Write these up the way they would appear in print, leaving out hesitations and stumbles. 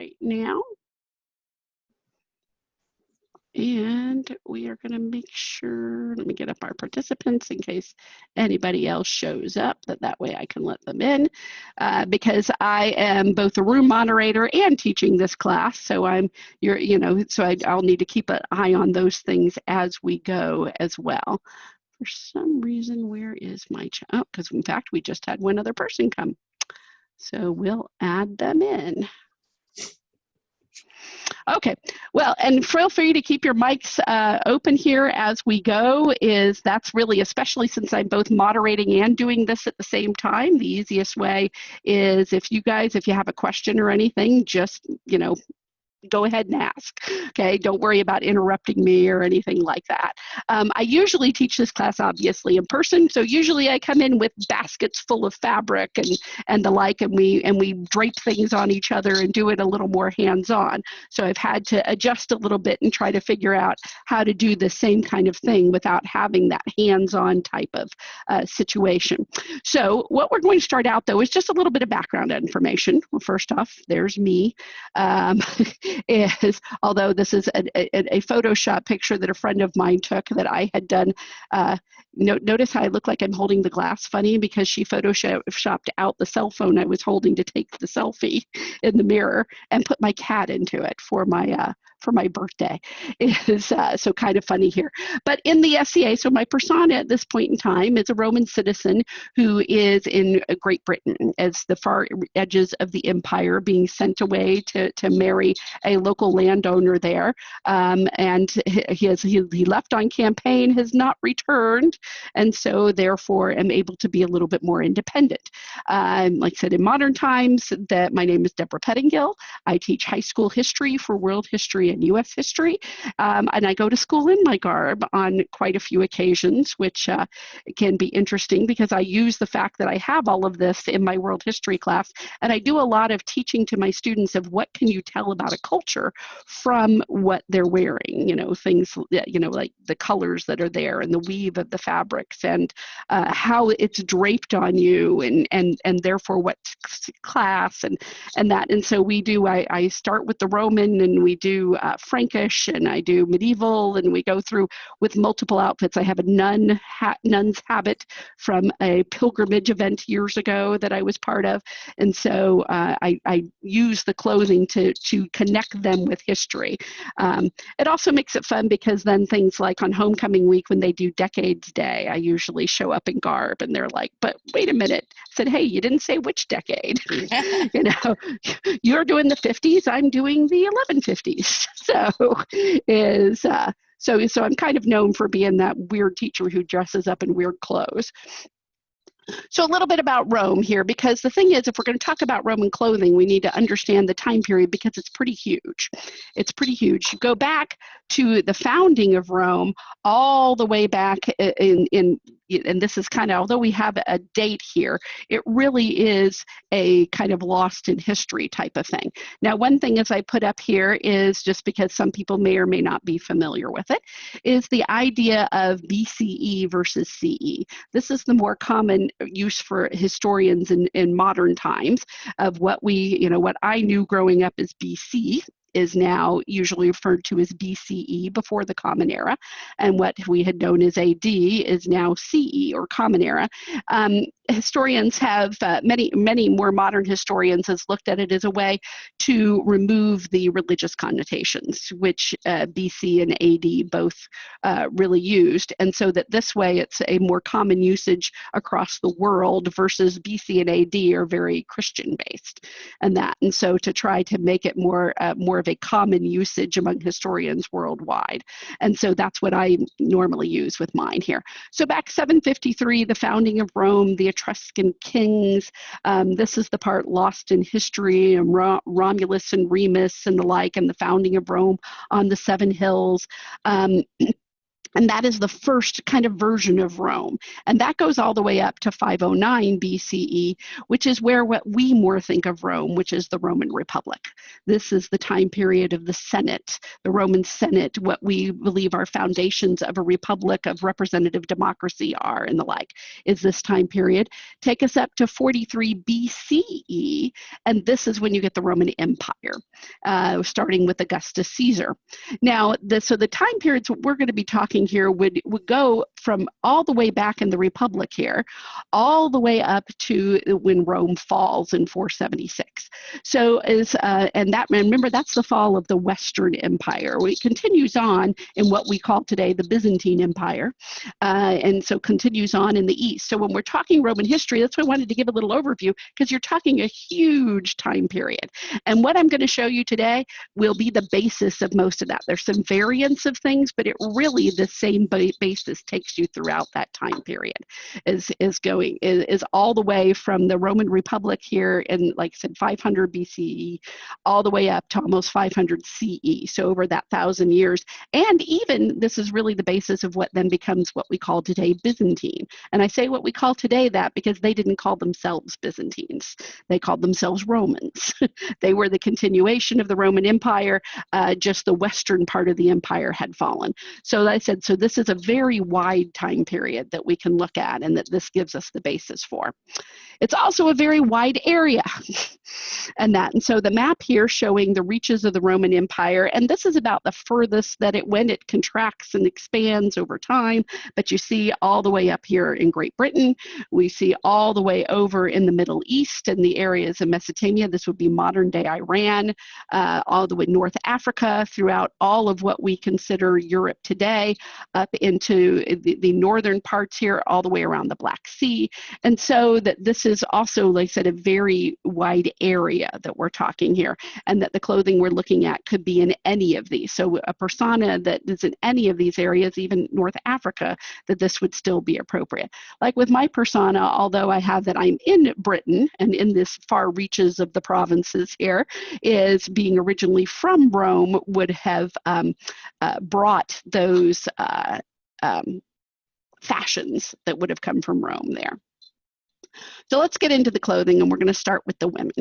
right now. And we are going to make sure, let me get up our participants in case anybody else shows up, that way I can let them in, because I am both a room moderator and teaching this class. So I'll need to keep an eye on those things as we go as well. For some reason, where is my chat? Oh, because in fact, we just had one other person come. So we'll add them in. Okay, well, and feel free to keep your mics open here as we go. That's really, especially since I'm both moderating and doing this at the same time, the easiest way is if you have a question or anything, just, go ahead and ask, okay? Don't worry about interrupting me or anything like that. I usually teach this class, obviously, in person, so usually I come in with baskets full of fabric and the like, and we drape things on each other and do it a little more hands-on. So I've had to adjust a little bit and try to figure out how to do the same kind of thing without having that hands-on type of situation. So what we're going to start out, though, is just a little bit of background information. Well, first off, there's me. Although this is a Photoshop picture that a friend of mine took that I had done. Notice how I look like I'm holding the glass funny because she Photoshopped out the cell phone I was holding to take the selfie in the mirror and put my cat into it for my birthday. So kind of funny here. But in the SCA, so my persona at this point in time is a Roman citizen who is in Great Britain as the far edges of the empire, being sent away to marry a local landowner there. And he left on campaign, has not returned, and so therefore am able to be a little bit more independent. Like I said, in modern times, my name is Deborah Pettingill. I teach high school history for world history and U.S. history, and I go to school in my garb on quite a few occasions, which can be interesting because I use the fact that I have all of this in my world history class, and I do a lot of teaching to my students of what can you tell about a culture from what they're wearing, things, like the colors that are there and the weave of the fabrics and how it's draped on you and therefore what class and that. And so I start with the Roman, and we do Frankish, and I do medieval, and we go through with multiple outfits. I have a nun's habit from a pilgrimage event years ago that I was part of. And so I use the clothing to connect them with history. It also makes it fun because then things like on homecoming week when they do Decades Day, I usually show up in garb and they're like, but wait a minute. I said, hey, you didn't say which decade. You're doing the 50s, I'm doing the 1150s. So I'm kind of known for being that weird teacher who dresses up in weird clothes. So a little bit about Rome here, because the thing is, if we're going to talk about Roman clothing, we need to understand the time period because it's pretty huge. It's pretty huge. You go back to the founding of Rome all the way back and this is kind of, although we have a date here, it really is a kind of lost in history type of thing. Now, one thing as I put up here is, just because some people may or may not be familiar with it, is the idea of BCE versus CE. This is the more common use for historians in modern times of what what I knew growing up as BC is now usually referred to as BCE, before the Common Era, and what we had known as AD is now CE, or Common Era. Historians have, many more modern historians has looked at it as a way to remove the religious connotations, which BC and AD both really used, and so that this way it's a more common usage across the world, versus BC and AD are very Christian based, and so to try to make it more of a common usage among historians worldwide. And so that's what I normally use with mine here. So back 753, the founding of Rome, the Etruscan kings. This is the part lost in history, and Romulus and Remus and the like, and the founding of Rome on the 7 hills. And that is the first kind of version of Rome. And that goes all the way up to 509 BCE, which is where what we more think of Rome, which is the Roman Republic. This is the time period of the Senate, the Roman Senate, what we believe are foundations of a republic, of representative democracy are, and the like, is this time period. Take us up to 43 BCE, and this is when you get the Roman Empire, starting with Augustus Caesar. Now, so the time periods we're going to be talking here would go from all the way back in the Republic here, all the way up to when Rome falls in 476. So and that, remember, that's the fall of the Western Empire. It continues on in what we call today the Byzantine Empire, and so continues on in the East. So when we're talking Roman history, that's why I wanted to give a little overview, because you're talking a huge time period. And what I'm going to show you today will be the basis of most of that. There's some variants of things, but it really, the same basis takes you throughout that time period, is all the way from the Roman Republic here in, like I said, 500 BCE, all the way up to almost 500 CE. So over that 1,000 years. And even this is really the basis of what then becomes what we call today Byzantine. And I say what we call today that because they didn't call themselves Byzantines. They called themselves Romans. They were the continuation of the Roman Empire, just the western part of the empire had fallen. So I said, so this is a very wide time period that we can look at, and that this gives us the basis for. It's also a very wide area, and so the map here showing the reaches of the Roman Empire, and this is about the furthest that it went. It contracts and expands over time, but you see all the way up here in Great Britain. We see all the way over in the Middle East and the areas of Mesopotamia. This would be modern-day Iran, all the way North Africa, throughout all of what we consider Europe today, up into the northern parts here, all the way around the Black Sea. And so that this is also, like I said, a very wide area that we're talking here, and that the clothing we're looking at could be in any of these. So a persona that is in any of these areas, even North Africa, that this would still be appropriate. Like with my persona, although I have that I'm in Britain and in this far reaches of the provinces here, is being originally from Rome, would have brought those fashions that would have come from Rome there. So let's get into the clothing, and we're going to start with the women.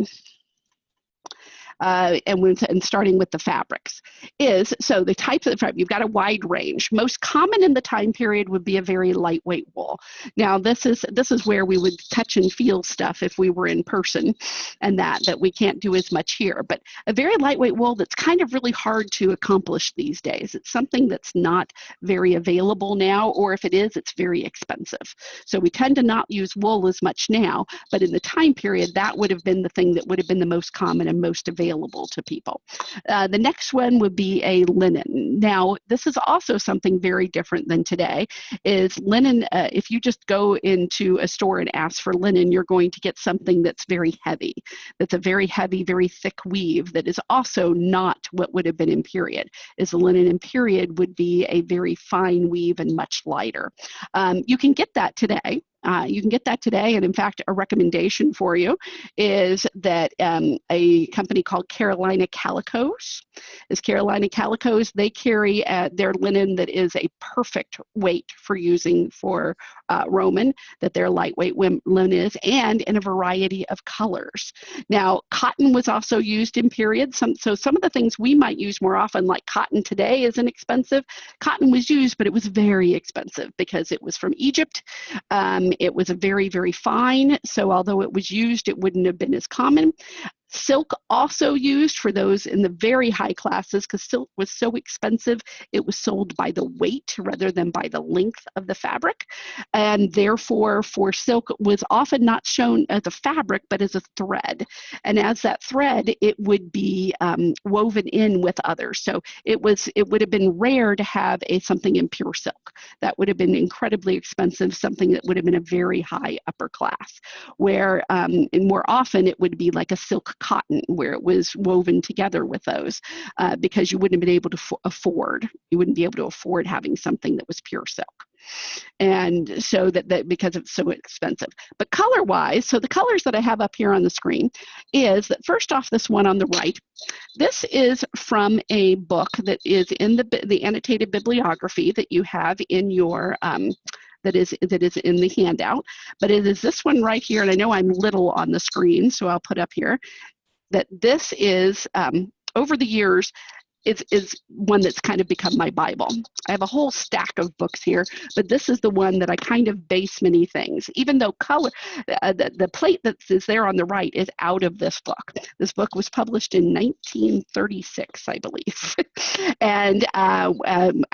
And starting with the fabrics so the types of fabric, you've got a wide range. Most common in the time period would be a very lightweight wool. Now this is where we would touch and feel stuff if we were in person, and that we can't do as much here. But a very lightweight wool that's kind of really hard to accomplish these days. It's something that's not very available now, or if it is, it's very expensive. So we tend to not use wool as much now, but in the time period, that would have been the thing that would have been the most common and most available to people. The next one would be a linen. Now, this is also something very different than today, is linen. If you just go into a store and ask for linen, you're going to get something that's very heavy. That's a very heavy, very thick weave that is also not what would have been in period. Is the linen in period would be a very fine weave and much lighter. You can get that today. And in fact, a recommendation for you is that a company called Carolina Calicos. They carry their linen that is a perfect weight for using for Roman, that their lightweight linen is, and in a variety of colors. Now, cotton was also used in period. So some of the things we might use more often, like cotton today, is inexpensive. Cotton was used, but it was very expensive because it was from Egypt. It was a very, very fine, so although it was used, it wouldn't have been as common. Silk also used for those in the very high classes, because silk was so expensive, it was sold by the weight rather than by the length of the fabric. And therefore, for silk was often not shown as a fabric, but as a thread. And as that thread, it would be woven in with others. So it would have been rare to have something in pure silk. That would have been incredibly expensive, something that would have been a very high upper class, where and more often it would be like a silk cotton, where it was woven together with those, because you wouldn't have been able to afford having something that was pure silk. And so that because it's so expensive. But color-wise, so the colors that I have up here on the screen is that, first off, this one on the right, This is from a book that is in the annotated bibliography that you have in your that is in the handout, but it is this one right here, and I know I'm little on the screen, so I'll put up here that this is over the years is one that's kind of become my Bible. I have a whole stack of books here, but this is the one that I kind of base many things. Even though color, the plate that is there on the right is out of this book. This book was published in 1936, I believe, and out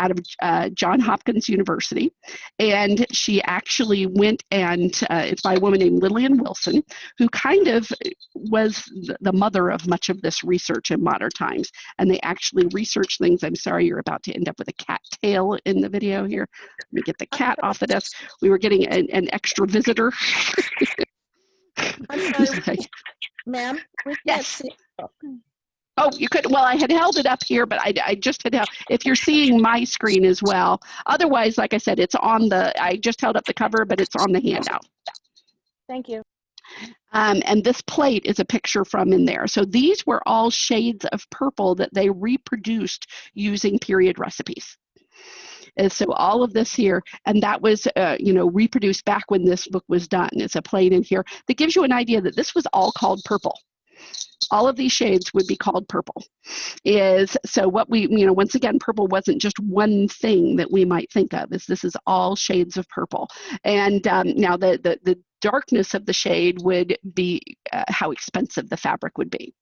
of Johns Hopkins University. And she actually went and it's by a woman named Lillian Wilson, who kind of was the mother of much of this research in modern times. And they actually research things. I'm sorry, you're about to end up with a cat tail in the video here. Let me get the cat off the desk. We were getting an extra visitor. I'm sorry, ma'am. Yes. Oh, you could. Well, I had held it up here, but I just had held. If you're seeing my screen as well, otherwise, like I said, it's on the. I just held up the cover, but it's on the handout. Thank you. And this plate is a picture from in there. So these were all shades of purple that they reproduced using period recipes. And so all of this here, and that was, reproduced back when this book was done. It's a plate in here that gives you an idea that this was all called purple. All of these shades would be called purple. So what we, once again, purple wasn't just one thing that we might think of, this is all shades of purple. And now the darkness of the shade would be how expensive the fabric would be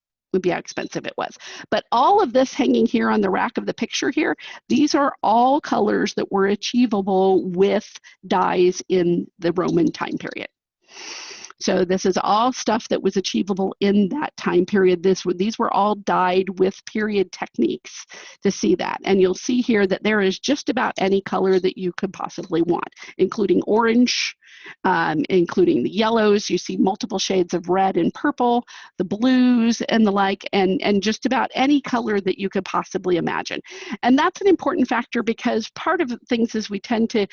how expensive it was. But all of this hanging here on the rack of the picture here, these are all colors that were achievable with dyes in the Roman time period. So this is all stuff that was achievable in that time period. These were all dyed with period techniques to see that. And you'll see here that there is just about any color that you could possibly want, including orange, including the yellows. You see multiple shades of red and purple, the blues and the like, and just about any color that you could possibly imagine. And that's an important factor because part of things is we tend to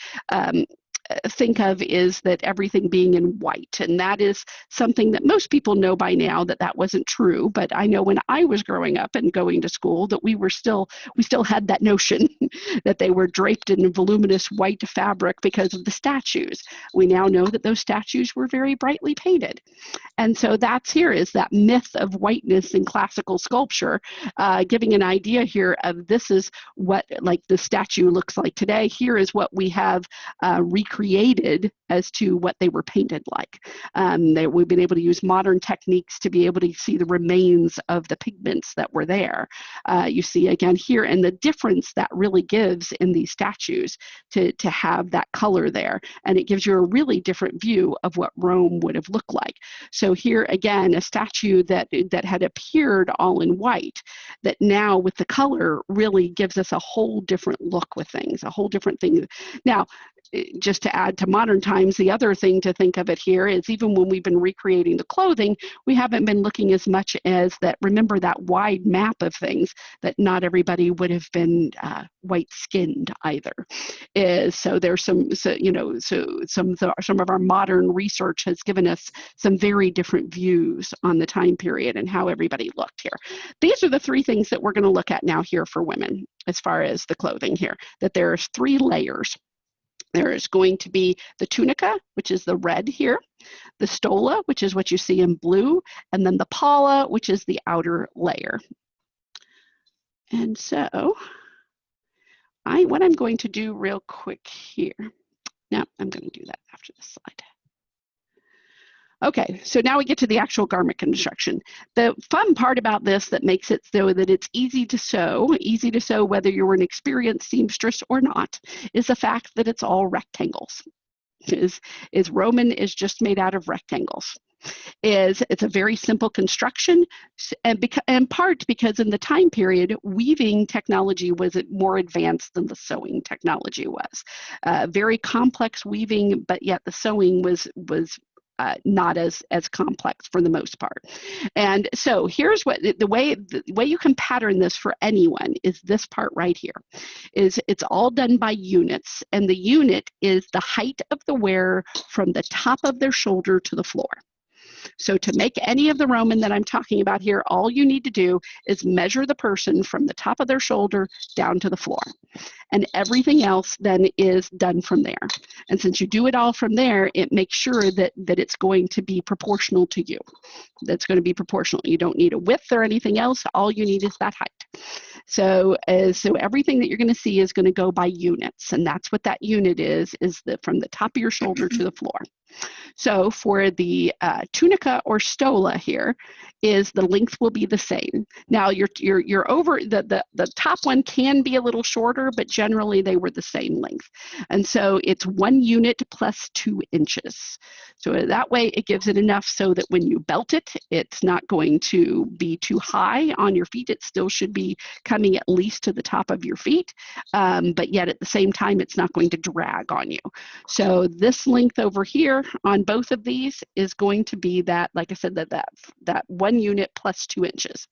think of is that everything being in white, and that is something that most people know by now that wasn't true. But I know when I was growing up and going to school that we still had that notion that they were draped in voluminous white fabric because of the statues. We now know that those statues were very brightly painted, and so that's here is that myth of whiteness in classical sculpture, giving an idea here of this is what like the statue looks like today. Here is what we have recreated as to what they were painted like. We've been able to use modern techniques to be able to see the remains of the pigments that were there. You see again here, and the difference that really gives in these statues to have that color there, and it gives you a really different view of what Rome would have looked like. So here again, a statue that had appeared all in white, that now with the color really gives us a whole different look with things, a whole different thing. Now, just to add to modern times, the other thing to think of it here is even when we've been recreating the clothing, we haven't been looking as much as that, remember that wide map of things, that not everybody would have been white-skinned either. So there's some of our modern research has given us some very different views on the time period and how everybody looked here. These are the three things that we're going to look at now here for women as far as the clothing here, that there's 3 layers. There is going to be the tunica, which is the red here, the stola, which is what you see in blue, and then the palla, which is the outer layer. And so what I'm going to do real quick here, now I'm going to do that after this slide. Okay, so now we get to the actual garment construction. The fun part about this that makes it so that it's easy to sew whether you're an experienced seamstress or not, is the fact that it's all rectangles. Roman is just made out of rectangles. It's a very simple construction, and in part because in the time period, weaving technology was more advanced than the sewing technology was. Very complex weaving, but yet the sewing was not as complex for the most part. And so here's what the way you can pattern this for anyone is this part right here. It's all done by units, and the unit is the height of the wearer from the top of their shoulder to the floor. So to make any of the Roman that I'm talking about here, all you need to do is measure the person from the top of their shoulder down to the floor. And everything else then is done from there. And since you do it all from there, it makes sure that it's going to be proportional to you. That's going to be proportional. You don't need a width or anything else. All you need is that height. So everything that you're going to see is going to go by units, and that's what that unit is from the top of your shoulder to the floor. So for the tunica or stola here, the length will be the same. Now you're over the top one can be a little shorter, but generally they were the same length. And so it's 1 unit plus 2 inches. So that way it gives it enough so that when you belt it, it's not going to be too high on your feet. It still should be coming at least to the top of your feet, but yet at the same time it's not going to drag on you. So this length over here on both of these is going to be that, like I said, that 1 unit plus 2 inches.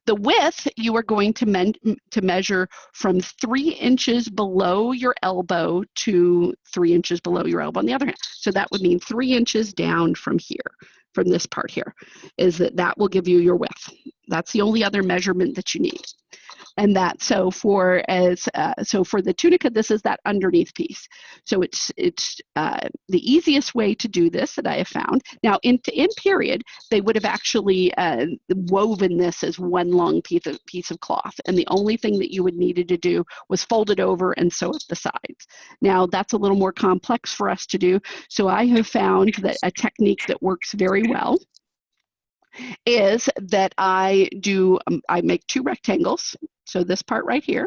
The width you are going to measure from 3 inches below your elbow to 3 inches below your elbow on the other hand. So that would mean 3 inches down from here, from this part here, is that will give you your width. That's the only other measurement that you need. And that, so for the tunica, this is that underneath piece. So it's the easiest way to do this that I have found. Now in period, they would have actually woven this as one long piece of cloth. And the only thing that you would needed to do was fold it over and sew up the sides. Now that's a little more complex for us to do. So I have found that a technique that works very well is that I make 2 rectangles. So this part right here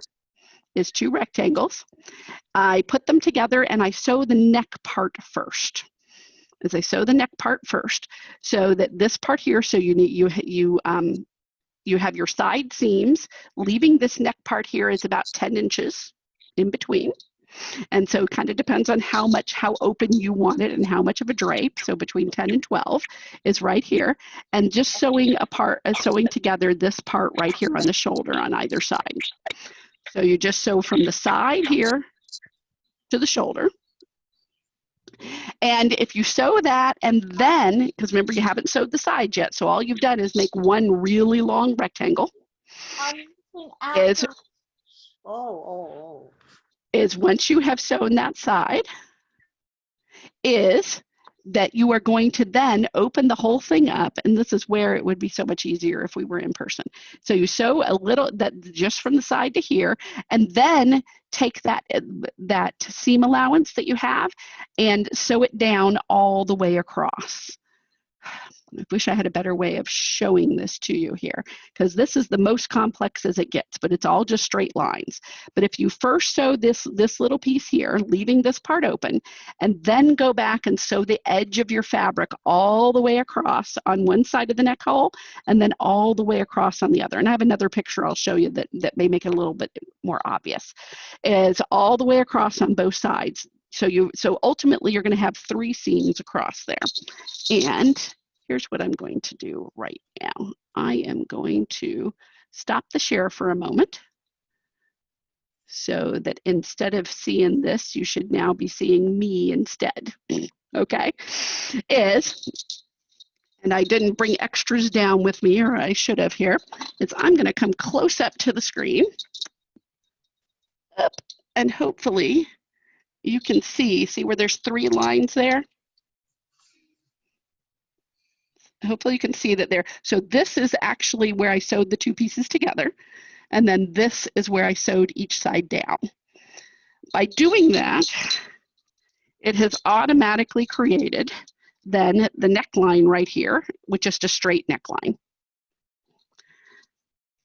is 2 rectangles. I put them together and I sew the neck part first. As I sew the neck part first, so that this part here, so you have your side seams, leaving this neck part here is about 10 inches in between. And so it kind of depends on how open you want it and how much of a drape. So between 10 and 12 is right here. And just sewing together this part right here on the shoulder on either side. So you just sew from the side here to the shoulder. And if you sew that, and then, because remember you haven't sewed the side yet, so all you've done is make one really long rectangle. Is once you have sewn that side, is that you are going to then open the whole thing up, and this is where it would be so much easier if we were in person. So you sew a little, that just from the side to here, and then take that seam allowance that you have and sew it down all the way across. I wish I had a better way of showing this to you here, because this is the most complex as it gets, but it's all just straight lines. But if you first sew this little piece here, leaving this part open, and then go back and sew the edge of your fabric all the way across on one side of the neck hole, and then all the way across on the other. And I have another picture I'll show you that may make it a little bit more obvious. Is all the way across on both sides. So ultimately you're going to have 3 seams across there. And here's what I'm going to do right now. I am going to stop the share for a moment so that instead of seeing this, you should now be seeing me instead. Okay? And I didn't bring extras down with me, or I should have here, is I'm going to come close up to the screen. Up, and hopefully you can see where there's 3 lines there? Hopefully you can see that there. So this is actually where I sewed the 2 pieces together. And then this is where I sewed each side down. By doing that, it has automatically created then the neckline right here with just a straight neckline.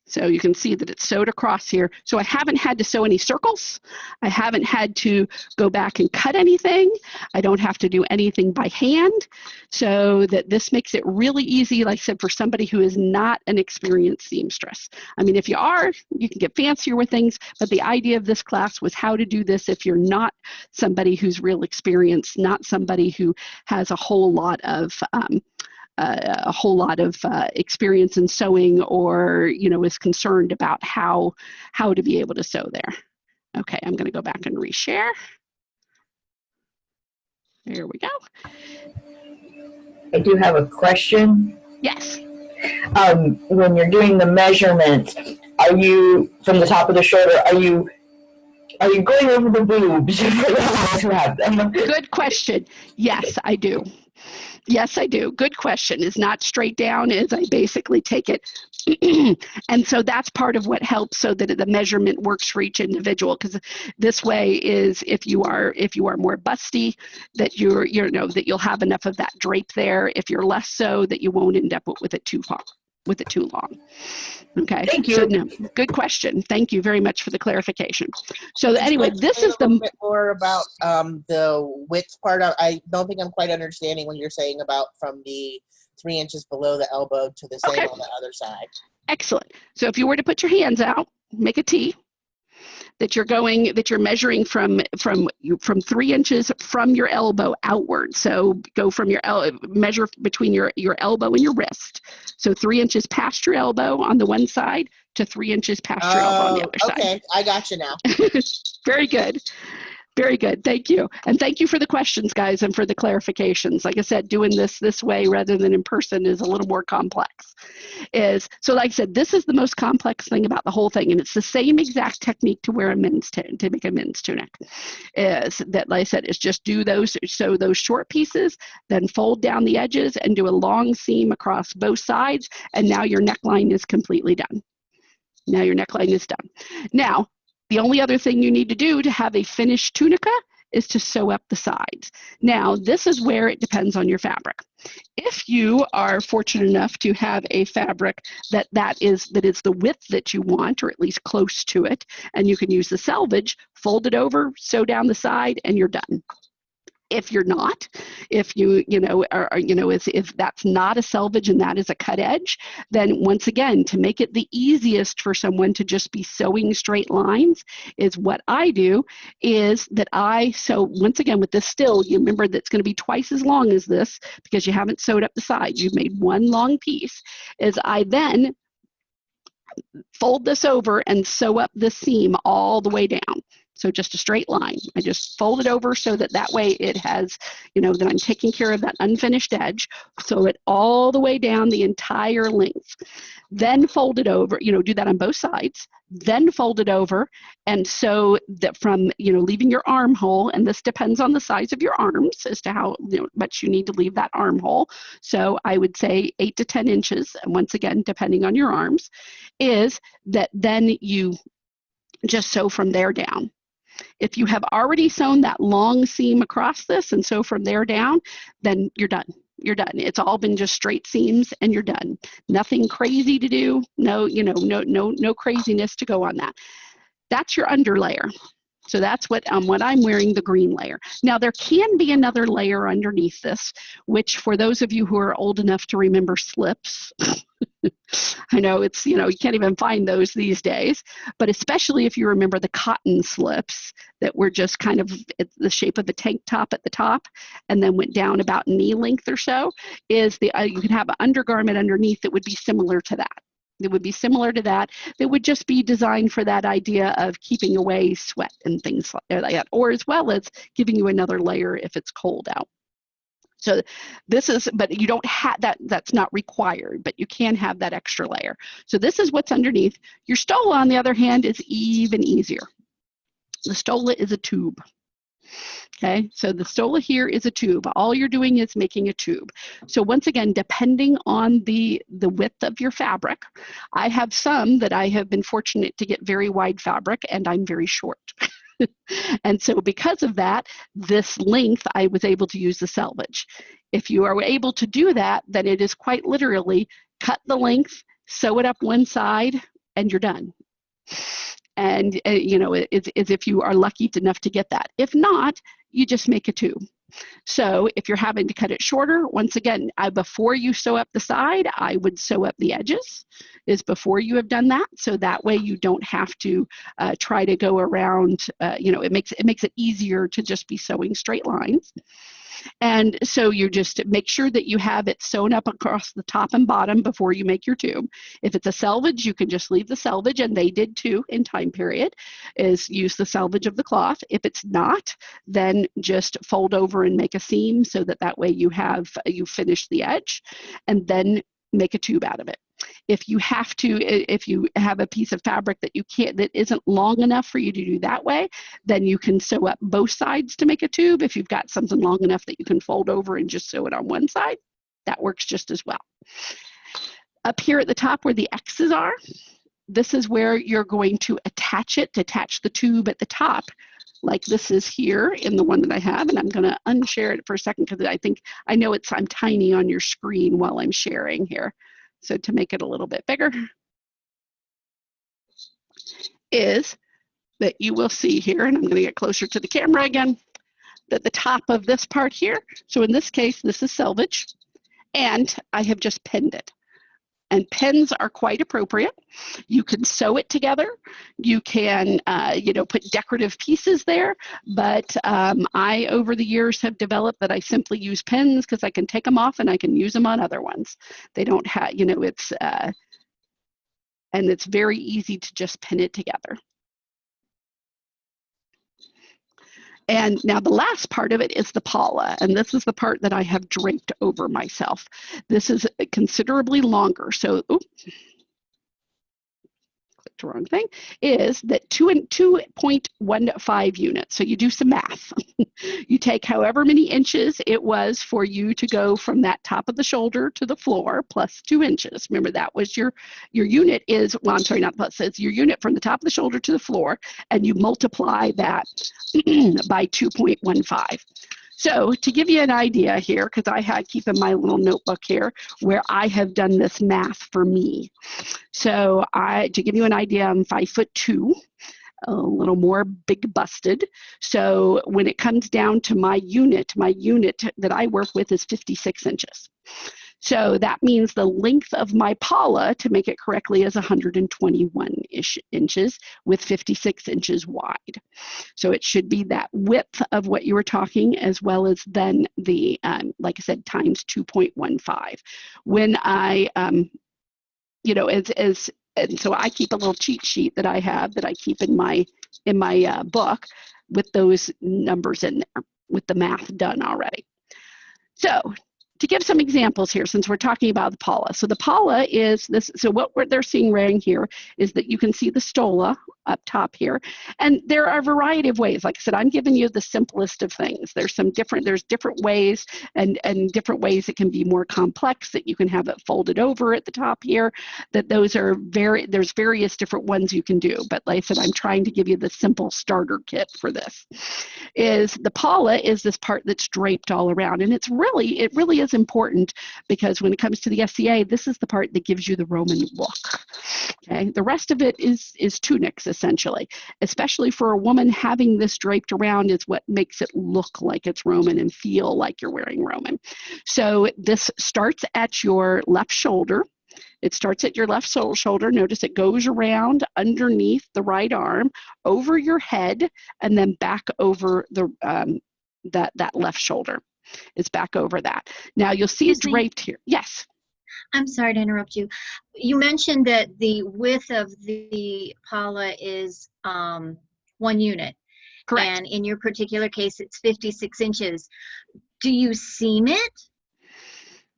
So you can see that it's sewed across here. So I haven't had to sew any circles. I haven't had to go back and cut anything. I don't have to do anything by hand. So that this makes it really easy, like I said, for somebody who is not an experienced seamstress. I mean, if you are, you can get fancier with things, but the idea of this class was how to do this if you're not somebody who's real experienced, not somebody who has a whole lot of experience in sewing, or is concerned about how to be able to sew there. Okay, I'm going to go back and reshare. There we go. I do have a question. Yes. When you're doing the measurements, are you, from the top of the shoulder, are you going over the boobs for those who have them? Good question. Yes, I do. Yes, I do. Good question. Is not straight down, is I basically take it. And so that's part of what helps so that the measurement works for each individual, because this way is if you are more busty, that that you'll have enough of that drape there. If you're less so, that you won't end up with it too long. Okay. Thank you. So no, good question. Thank you very much for the clarification. So anyway, Could you this explain is a little the bit more about the width part. I don't think I'm quite understanding when you're saying about from the 3 inches below the elbow to the same Okay. on the other side. Excellent. So if you were to put your hands out, make a T, that you're measuring from 3 inches from your elbow outward. So go from measure between your elbow and your wrist. So 3 inches past your elbow on the one side to 3 inches past your elbow on the other side. Okay, I got you now. Very good. Very good. Thank you. And thank you for the questions, guys, and for the clarifications. Like I said, doing this way rather than in person is a little more complex. So like I said, this is the most complex thing about the whole thing, and it's the same exact technique to wear to make a men's tunic. Is that, like I said, is just sew those short pieces, then fold down the edges and do a long seam across both sides, and now your neckline is completely done. Now your neckline is done. Now, the only other thing you need to do to have a finished tunica is to sew up the sides. Now, this is where it depends on your fabric. If you are fortunate enough to have a fabric that is the width that you want, or at least close to it, and you can use the selvage, fold it over, sew down the side, and you're done. If you're not, if if that's not a selvage and that is a cut edge, then once again, to make it the easiest for someone to just be sewing straight lines, is what I do is that so once again with this still, you remember that's going to be twice as long as this because you haven't sewed up the sides. You've made one long piece. Is I then fold this over and sew up the seam all the way down. So just a straight line. I just fold it over so that way it has, that I'm taking care of that unfinished edge. Sew it all the way down the entire length. Then fold it over, do that on both sides. Then fold it over and sew that from, leaving your armhole, and this depends on the size of your arms as to how much you need to leave that armhole. So I would say 8 to 10 inches, and once again, depending on your arms, is that then you just sew from there down. If you have already sewn that long seam across this and sew from there down, then you're done. You're done. It's all been just straight seams and you're done. Nothing crazy to do. No craziness to go on that. That's your underlayer. So that's what I'm wearing, the green layer. Now there can be another layer underneath this, which for those of you who are old enough to remember slips, I know it's, you can't even find those these days, but especially if you remember the cotton slips that were just kind of the shape of a tank top at the top and then went down about knee length or so, is you could have an undergarment underneath that would be similar to that. It would be similar to that. It would just be designed for that idea of keeping away sweat and things like that, or as well as giving you another layer if it's cold out. So this is, but you don't have that, that's not required, but you can have that extra layer. So this is what's underneath. Your stola, on the other hand, is even easier. The stola is a tube. Okay, so the stola here is a tube. All you're doing is making a tube. So once again, depending on the width of your fabric, I have some that I have been fortunate to get very wide fabric, and I'm very short. And so because of that, this length, I was able to use the selvage. If you are able to do that, then it is quite literally cut the length, sew it up one side, and you're done. And it's if you are lucky enough to get that. If not, you just make a tube. So if you're having to cut it shorter, once again, before you sew up the side, I would sew up the edges, is before you have done that. So that way you don't have to try to go around, it makes it easier to just be sewing straight lines. And so you just make sure that you have it sewn up across the top and bottom before you make your tube. If it's a selvage, you can just leave the selvage, and they did too in time period, is use the selvage of the cloth. If it's not, then just fold over and make a seam so that way you finish the edge, and then make a tube out of it. If you have a piece of fabric that isn't long enough for you to do that way, then you can sew up both sides to make a tube. If you've got something long enough that you can fold over and just sew it on one side, that works just as well. Up here at the top where the X's are, this is where you're going to attach it, to attach the tube at the top, like this is here in the one that I have. And I'm going to unshare it for a second because I know I'm tiny on your screen while I'm sharing here. So to make it a little bit bigger, is that you will see here, and I'm going to get closer to the camera again, that the top of this part here, so in this case, this is selvage, and I have just pinned it. And pins are quite appropriate. You can sew it together. You can, put decorative pieces there. But I, over the years, have developed that I simply use pins because I can take them off and I can use them on other ones. They don't have, and it's very easy to just pin it together. And now the last part of it is the Paula, and this is the part that I have draped over myself. This is considerably longer, so, oops, clicked the wrong thing, is that 2.15 units. So you do some math. You take however many inches it was for you to go from that top of the shoulder to the floor plus 2 inches. Remember, that was your unit is, well, I'm sorry, not plus, it's your unit from the top of the shoulder to the floor, and you multiply that by 2.15. So to give you an idea here, because I had keep in my little notebook here where I have done this math for me. So to give you an idea, I'm 5'2", a little more big busted. So when it comes down to my unit that I work with is 56 inches. So that means the length of my Paula, to make it correctly, is 121-ish inches with 56 inches wide. So it should be that width of what you were talking, as well as then the, like I said, times 2.15. When I, and so I keep a little cheat sheet that I have that I keep in my book with those numbers in there, with the math done already. So to give some examples here, since we're talking about the Paula. So the Paula is this, so what they're seeing right here is that you can see the stola up top here. And there are a variety of ways. Like I said, I'm giving you the simplest of things. There's different ways, and different ways it can be more complex, that you can have it folded over at the top here, that there's various different ones you can do. But like I said, I'm trying to give you the simple starter kit for this. Is the Paula is this part that's draped all around. And it really is important, because when it comes to the SCA, this is the part that gives you the Roman look. Okay, the rest of it is tunics, essentially. Especially for a woman, having this draped around is what makes it look like it's Roman and feel like you're wearing Roman. So this starts at your left shoulder. It starts at your left shoulder. Notice it goes around underneath the right arm, over your head, and then back over the that left shoulder. It's back over that. Now you'll see it draped here. Yes. I'm sorry to interrupt you. You mentioned that the width of the Paula is 1 unit. Correct. And in your particular case, it's 56 inches. Do you seam it?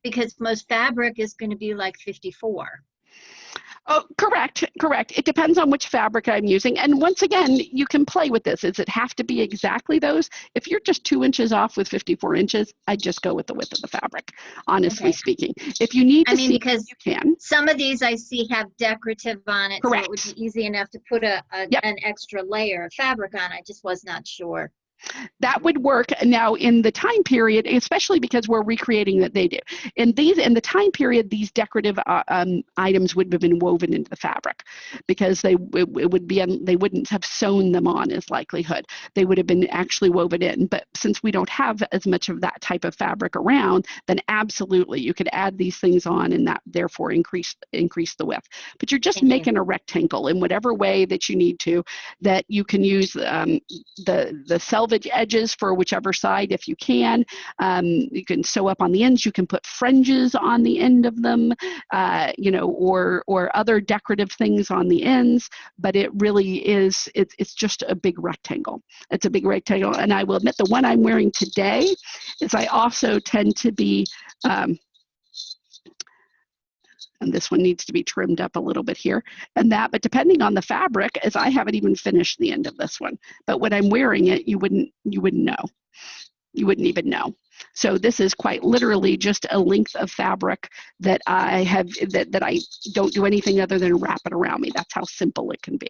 Because most fabric is going to be like 54. Oh, correct. It depends on which fabric I'm using. And once again, you can play with this. Does it have to be exactly those? If you're just 2 inches off with 54 inches, I'd just go with the width of the fabric, honestly speaking. If you need to see, because you can. Some of these I see have decorative on it, Correct. so it would be easy enough to put an extra layer of fabric on. I just was not sure. That would work. Now in the time period, especially because we're recreating that they do. In the time period, these decorative items would have been woven into the fabric, because they wouldn't have sewn them on as likelihood. They would have been actually woven in. But since we don't have as much of that type of fabric around, then absolutely you could add these things on, and that therefore increase the width. But you're just making a rectangle in whatever way that you need to, that you can use the selvage selvage edges for whichever side if you can. You can sew up on the ends. You can put fringes on the end of them, you know, or other decorative things on the ends. But it really is, it's just a big rectangle. It's a big rectangle. And I will admit the one I'm wearing today is I also tend to be, and this one needs to be trimmed up a little bit here and that, but depending on the fabric, as I haven't even finished the end of this one, but when I'm wearing it, you wouldn't know. You wouldn't even know. So this is quite literally just a length of fabric that I have, that I don't do anything other than wrap it around me. That's how simple it can be.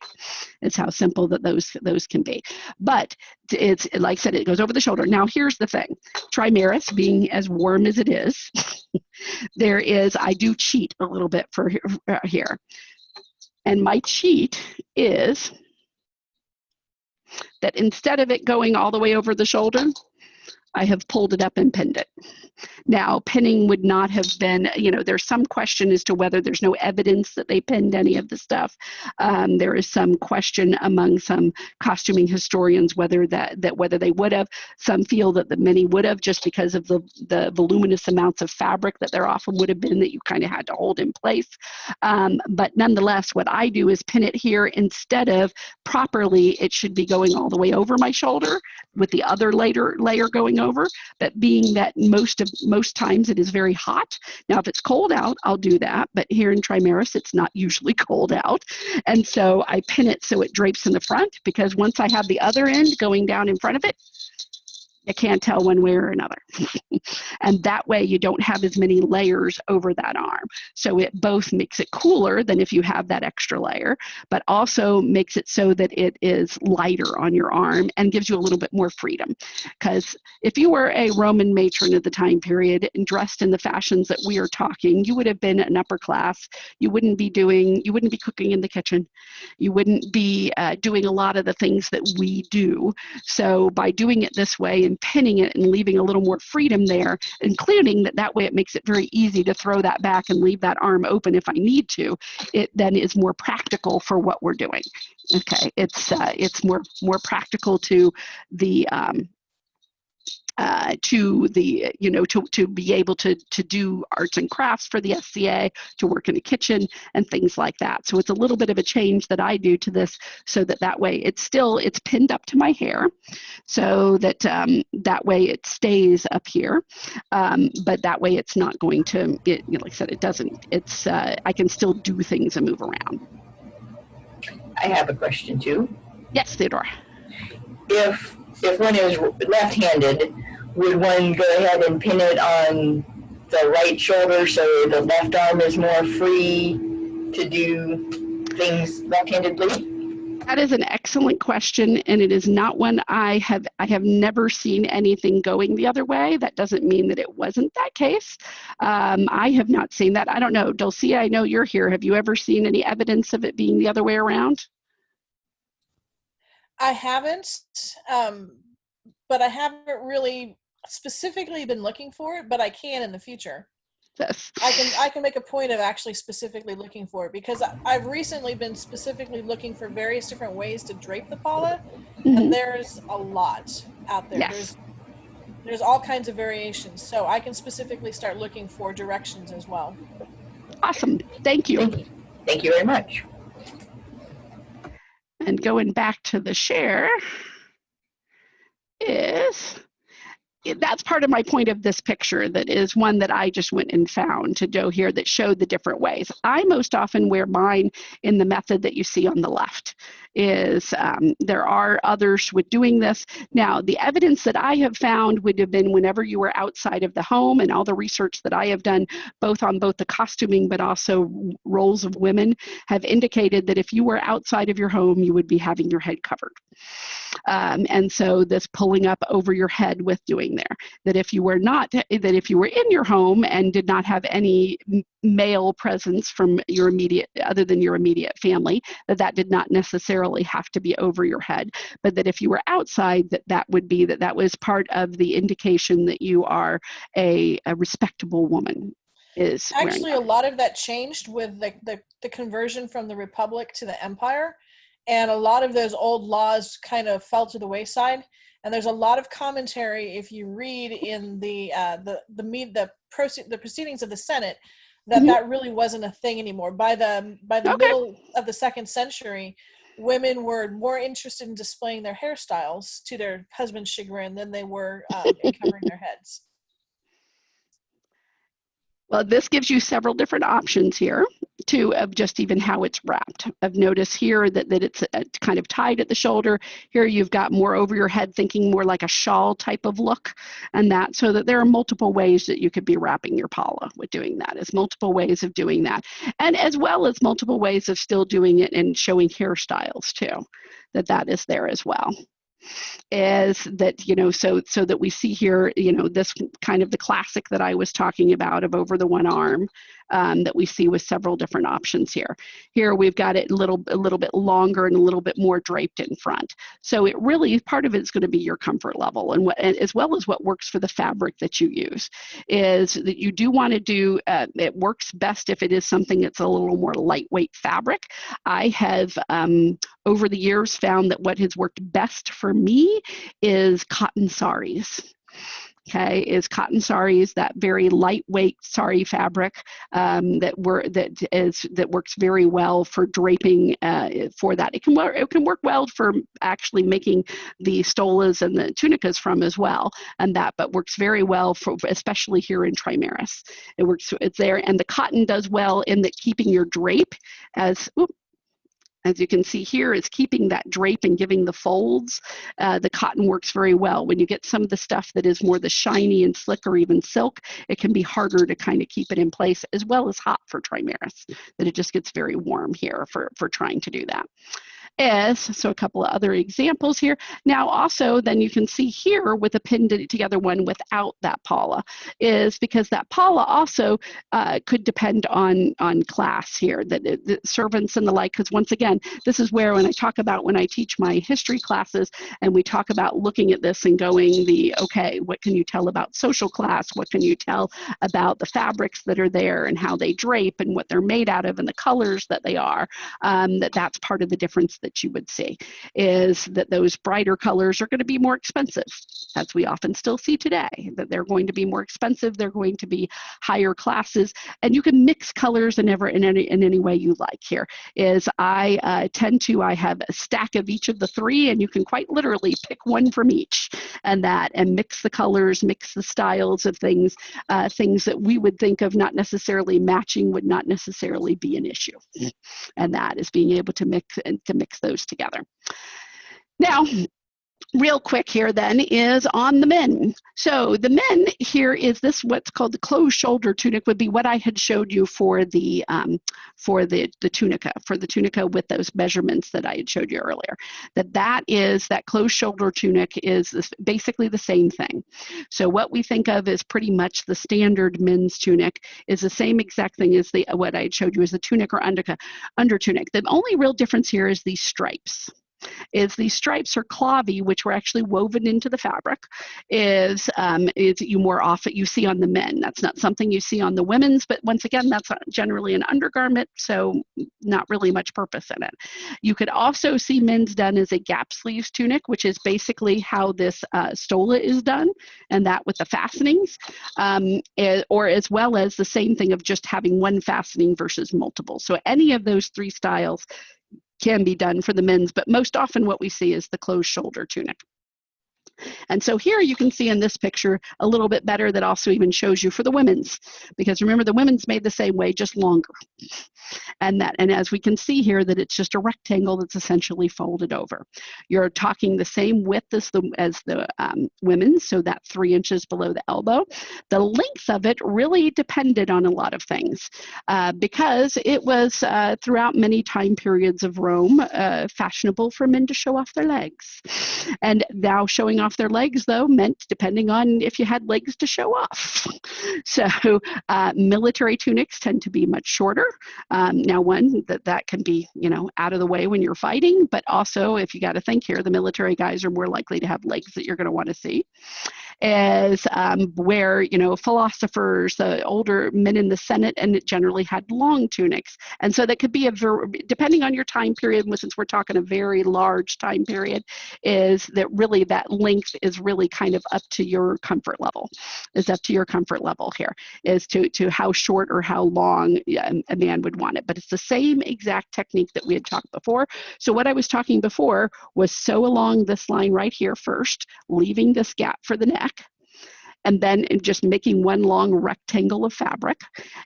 It's how simple that those can be. But it's, like I said, it goes over the shoulder. Now here's the thing. Trimeris being as warm as it is, there is, I do cheat a little bit for here. And my cheat is that instead of it going all the way over the shoulder, I have pulled it up and pinned it. Now, pinning would not have been, you know, there's some question as to whether there's no evidence that they pinned any of the stuff. There is some question among some costuming historians whether whether they would have. Some feel that many would have, just because of the voluminous amounts of fabric that there often would have been that you kind of had to hold in place. But nonetheless, what I do is pin it here instead of properly, it should be going all the way over my shoulder with the other layer going over. But being that most times it is very hot. Now, if it's cold out, I'll do that. But here in Trimeris, it's not usually cold out. And so I pin it so it drapes in the front, because once I have the other end going down in front of it, you can't tell one way or another. And that way you don't have as many layers over that arm. So it both makes it cooler than if you have that extra layer, but also makes it so that it is lighter on your arm and gives you a little bit more freedom. Because if you were a Roman matron at the time period and dressed in the fashions that we are talking, you would have been an upper class. You wouldn't be cooking in the kitchen. You wouldn't be doing a lot of the things that we do. So by doing it this way and pinning it and leaving a little more freedom there, including that way it makes it very easy to throw that back and leave that arm open if I need to, it then is more practical for what we're doing. Okay, it's more practical to the you know, to be able to do arts and crafts for the SCA, to work in a kitchen and things like that. So it's a little bit of a change that I do to this, so that way it's pinned up to my hair, so that that way it stays up here, but that way it's not going to, you know, like I said, it doesn't, it's I can still do things and move around. I have a question too. Yes, Theodora. If one is left-handed, would one go ahead and pin it on the right shoulder so the left arm is more free to do things left-handedly? That is an excellent question, and it is not one I have never seen anything going the other way. That doesn't mean that it wasn't that case. I have not seen that. I don't know. Dulcia, I know you're here. Have you ever seen any evidence of it being the other way around? I haven't, but I haven't really specifically been looking for it, but I can in the future. Yes. I can make a point of actually specifically looking for it, because I've recently been specifically looking for various different ways to drape the pala, and there's a lot out there. Yes. There's all kinds of variations, so I can specifically start looking for directions as well. Awesome. Thank you. Thank you very much. And going back to the share that's part of my point of this picture, that is one that I just went and found to go here that showed the different ways. I most often wear mine in the method that you see on the left. There are others with doing this. Now, the evidence that I have found would have been whenever you were outside of the home, and all the research that I have done, both on the costuming but also roles of women, have indicated that if you were outside of your home, you would be having your head covered. And so this pulling up over your head with doing there, that if you were in your home and did not have any male presence from your other than your immediate family, that did not necessarily have to be over your head, but that if you were outside, that was part of the indication that you are a respectable woman. Is actually a lot of that changed with the conversion from the Republic to the Empire. and a lot of those old laws kind of fell to the wayside. And there's a lot of commentary if you read in the proceedings of the Senate that that really wasn't a thing anymore. By the middle of the 2nd century, women were more interested in displaying their hairstyles to their husband's chagrin than they were in covering their heads. Well, this gives you several different options here too, of just even how it's wrapped. I've noticed here that it's kind of tied at the shoulder. Here you've got more over your head, thinking more like a shawl type of look, and that, so that there are multiple ways that you could be wrapping your pala with doing that. There's multiple ways of doing that, and as well as multiple ways of still doing it and showing hairstyles too, that is there as well. Is that, you know, so that we see here, you know, this kind of the classic that I was talking about of over the one arm, that we see with several different options here. Here we've got it a little bit longer and a little bit more draped in front. So it really, part of it is going to be your comfort level, and as well as what works for the fabric that you use. Is that you do want to do, it works best if it is something that's a little more lightweight fabric. I have over the years found that what has worked best for me is cotton saris. Okay, is cotton saris, that very lightweight sari fabric that works very well for draping for that. It can work well for actually making the stolas and the tunicas from as well, but works very well for, especially here in Trimaris. It's there, and the cotton does well in that keeping your drape as you can see here, is keeping that drape and giving the folds. The cotton works very well. When you get some of the stuff that is more the shiny and slick or even silk, it can be harder to kind of keep it in place, as well as hot for Trimaris, that it just gets very warm here for trying to do that. So a couple of other examples here. Now also then you can see here with a pinned together one without that pala, is because that pala also could depend on class here, that the servants and the like, because once again, this is where when I teach my history classes and we talk about looking at this and going okay, what can you tell about social class? What can you tell about the fabrics that are there and how they drape and what they're made out of and the colors that they are, that's part of the difference that you would see, is that those brighter colors are going to be more expensive, as we often still see today, that they're going to be more expensive, they're going to be higher classes, and you can mix colors in any way you like. Here is I have a stack of each of the three, and you can quite literally pick one from each, and mix the colors, mix the styles of things, things that we would think of not necessarily matching would not necessarily be an issue, and that is being able to mix those together. Now, real quick here then is on the men. So the men here is this, what's called the closed shoulder tunic, would be what I had showed you for the tunica with those measurements that I had showed you earlier. That closed shoulder tunic is basically the same thing. So what we think of as pretty much the standard men's tunic is the same exact thing as what I had showed you as the tunic or under tunic. The only real difference here is these stripes. These stripes are clavy, which were actually woven into the fabric, is you more often you see on the men. That's not something you see on the women's, but once again, that's generally an undergarment, so not really much purpose in it. You could also see men's done as a gap sleeves tunic, which is basically how this stola is done, and that with the fastenings, or as well as the same thing of just having one fastening versus multiple. So any of those three styles can be done for the men's, but most often what we see is the closed shoulder tunic. And so here you can see in this picture a little bit better that also even shows you for the women's, because remember the women's made the same way, just longer. And as we can see here that it's just a rectangle that's essentially folded over. You're talking the same width as the women's, so that 3 inches below the elbow. The length of it really depended on a lot of things, because it was throughout many time periods of Rome fashionable for men to show off their legs. And now showing off their legs, though, meant depending on if you had legs to show off. So military tunics tend to be much shorter. Now, one, that can be, out of the way when you're fighting, but also if you got to think here, the military guys are more likely to have legs that you're going to want to see. is where, you know, philosophers, the older men in the Senate, and it generally had long tunics. And so that could be depending on your time period, since we're talking a very large time period, is that really that length is really kind of up to your comfort level, here, is to how short or how long a man would want it. But it's the same exact technique that we had talked before. So what I was talking before was sew along this line right here first, leaving this gap for the neck, and then just making one long rectangle of fabric,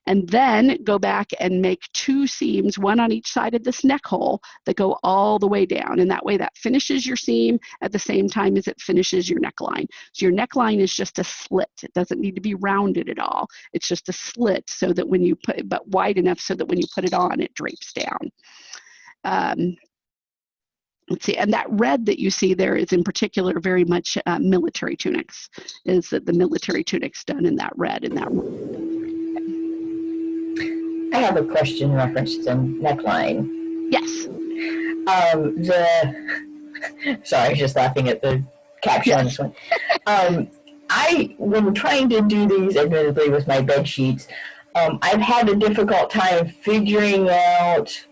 and then go back and make 2 seams, one on each side of this neck hole, that go all the way down. And that way that finishes your seam at the same time as it finishes your neckline. So your neckline is just a slit. It doesn't need to be rounded at all. It's just a slit, so that when you put, but wide enough so that when you put it on, it drapes down. Let's see, and that red that you see there is in particular very much military tunics, is that the military tunics done in that red and that. I have a question in reference to the neckline. Yes. Sorry, I was just laughing at the caption on this one. When trying to do these, admittedly with my bed sheets, I've had a difficult time figuring out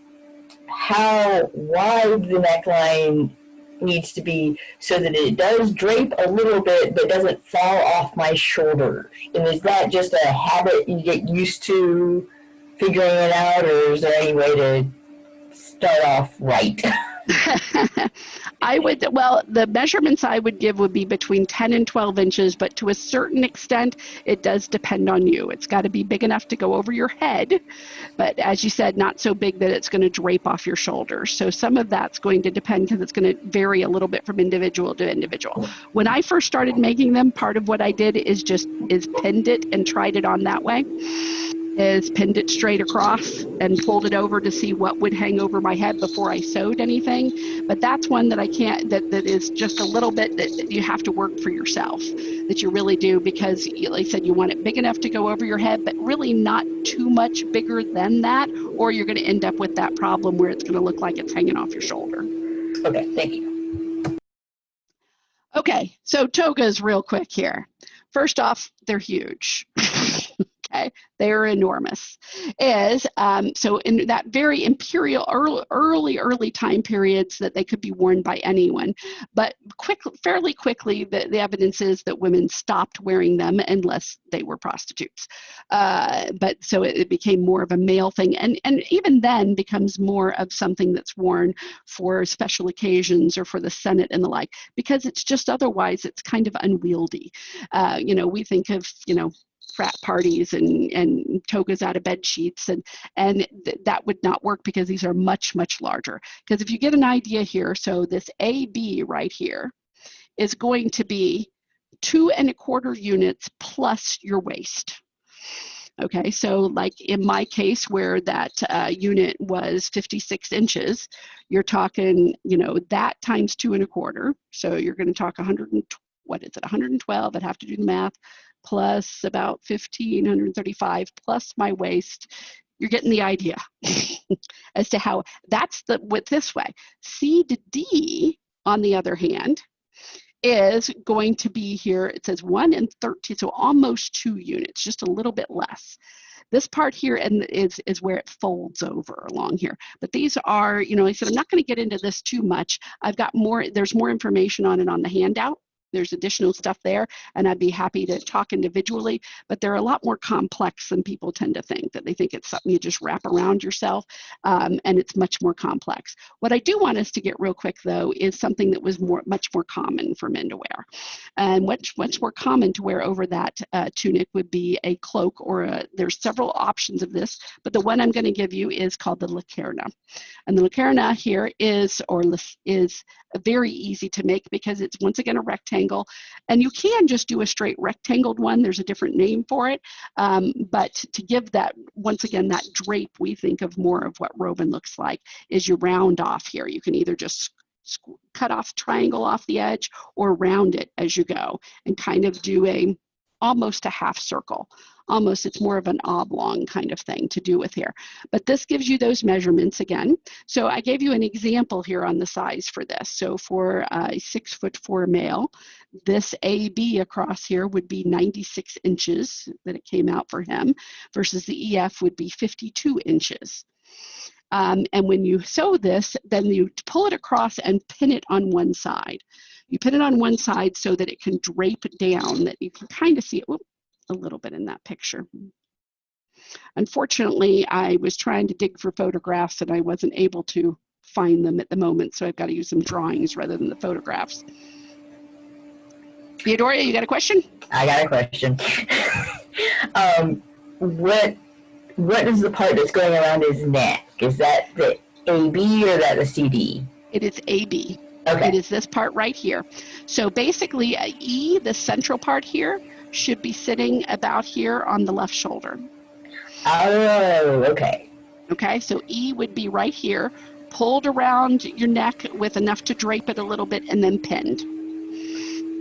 how wide the neckline needs to be so that it does drape a little bit but doesn't fall off my shoulders. And is that just a habit you get used to figuring it out, or is there any way to start off right? Well, the measurements I would give would be between 10 and 12 inches, but to a certain extent, it does depend on you. It's got to be big enough to go over your head, but as you said, not so big that it's going to drape off your shoulders. So some of that's going to depend, because it's going to vary a little bit from individual to individual. When I first started making them, part of what I did is pinned it and tried it on that way. Is pinned it straight across and pulled it over to see what would hang over my head before I sewed anything. But that's one that I can't, that is just a little bit that you have to work for yourself, that you really do, because like I said, you want it big enough to go over your head, but really not too much bigger than that, or you're going to end up with that problem where it's going to look like it's hanging off your shoulder. Okay, thank you. Okay, so togas real quick here. First off, they're huge. Okay, they are enormous. So in that very imperial early time periods that they could be worn by anyone, but fairly quickly the evidence is that women stopped wearing them unless they were prostitutes. But so it became more of a male thing, and even then becomes more of something that's worn for special occasions or for the Senate and the like, because it's just otherwise it's kind of unwieldy. We think of frat parties and togas out of bed sheets, and that would not work, because these are much, much larger. Because if you get an idea here, so this AB right here is going to be 2 1/4 units plus your waist. Okay, so like in my case where that unit was 56 inches, you're talking, that times 2 1/4. So you're going to talk 112, I'd have to do the math, plus about 1,535 plus my waist. You're getting the idea as to how that's with this way. C to D, on the other hand, is going to be here, it says 1 and 13, so almost 2 units, just a little bit less. This part here is where it folds over along here. But these are, I said, I'm not going to get into this too much. I've got there's more information on it on the handout. There's additional stuff there, and I'd be happy to talk individually, but they're a lot more complex than people tend to think, that they think it's something you just wrap around yourself, and it's much more complex. What I do want us to get real quick, though, is something that was much more common for men to wear. And much more common to wear over that tunic would be a cloak, or there's several options of this, but the one I'm going to give you is called the LACERNA. And the LACERNA here is very easy to make, because it's once again a rectangle, and you can just do a straight rectangled one. There's a different name for it, but to give that, once again, that drape, we think of more of what Robin looks like, is you round off here. You can either just cut off triangle off the edge or round it as you go, and kind of do almost a half circle almost, it's more of an oblong kind of thing to do with here. But this gives you those measurements again. So I gave you an example here on the size for this. So for a 6'4" male, this AB across here would be 96 inches that it came out for him, versus the EF would be 52 inches. And when you sew this, then you pull it across and pin it on one side. You pin it on one side so that it can drape down, that you can kind of see it a little bit in that picture. Unfortunately, I was trying to dig for photographs and I wasn't able to find them at the moment, so I've got to use some drawings rather than the photographs. Theodoria, you got a question? I got a question. What is the part that's going around his neck? Is that the AB or that the CD? It is AB. Okay. It is this part right here. So basically, E, the central part here, should be sitting about here on the left shoulder. Oh, okay. Okay, so E would be right here, pulled around your neck with enough to drape it a little bit, and then pinned.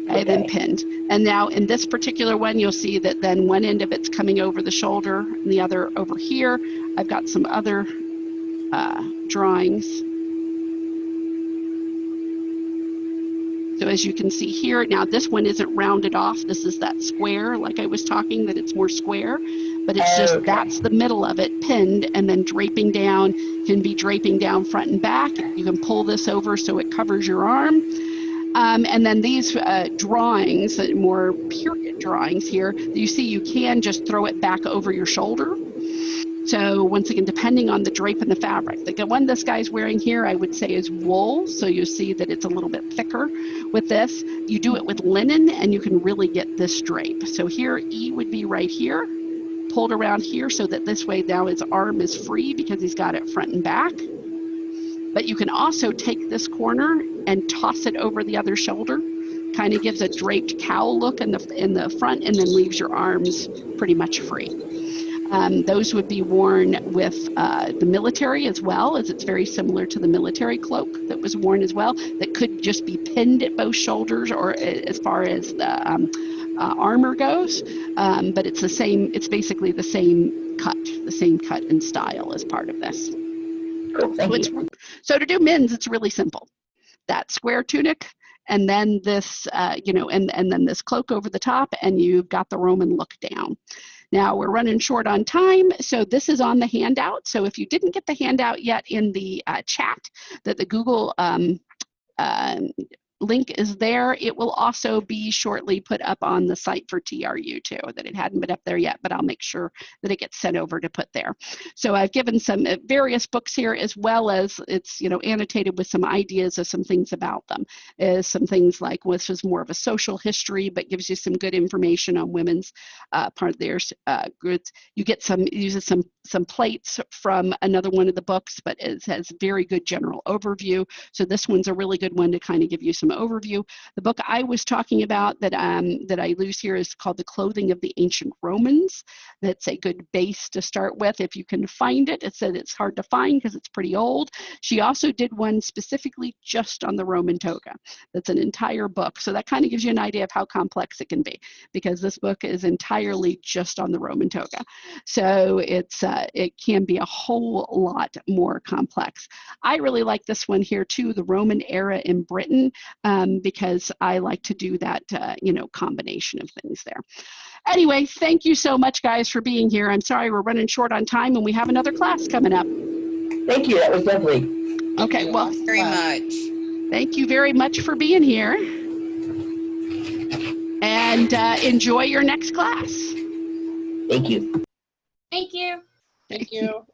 Okay, then pinned. And now in this particular one, you'll see that then one end of it's coming over the shoulder and the other over here. I've got some other drawings. So as you can see here, now this one isn't rounded off. This is that square, like I was talking, that it's more square, but it's just, that's the middle of it pinned, and then draping down, can be draping down front and back. You can pull this over so it covers your arm. And then these drawings, more period drawings here, you see you can just throw it back over your shoulder. So once again, depending on the drape and the fabric. The one this guy's wearing here, I would say is wool. So you see that it's a little bit thicker with this. You do it with linen and you can really get this drape. So here, E would be right here, pulled around here so that this way now his arm is free because he's got it front and back. But you can also take this corner and toss it over the other shoulder. Kind of gives a draped cowl look in the front, and then leaves your arms pretty much free. Those would be worn with the military as well, as it's very similar to the military cloak that was worn as well, that could just be pinned at both shoulders, or as far as the armor goes. But it's the same, it's basically the same cut and style as part of this. Cool, thank you. So to do men's, it's really simple. That square tunic, and then this, and then this cloak over the top, and you've got the Roman look down. Now we're running short on time, so this is on the handout. So if you didn't get the handout yet in the chat, that the Google link is there. It will also be shortly put up on the site for TRU too, that it hadn't been up there yet, but I'll make sure that it gets sent over to put there. So I've given some various books here, as well as it's, annotated with some ideas of some things about them. Some things like, well, this was more of a social history, but gives you some good information on women's part of their goods. You get uses some plates from another one of the books, but it has very good general overview. So this one's a really good one to kind of give you some overview. The book I was talking about that I lose here is called The Clothing of the Ancient Romans. That's a good base to start with if you can find it. It said it's hard to find because it's pretty old. She also did one specifically just on the Roman toga. That's an entire book. So that kind of gives you an idea of how complex it can be, because this book is entirely just on the Roman toga. So it can be a whole lot more complex. I really like this one here too, The Roman Era in Britain. Because I like to do that, combination of things there. Anyway, thank you so much, guys, for being here. I'm sorry we're running short on time, and we have another class coming up. Thank you. That was lovely. Okay, well, very much. Thank you very much for being here. And enjoy your next class. Thank you. Thank you. Thank you.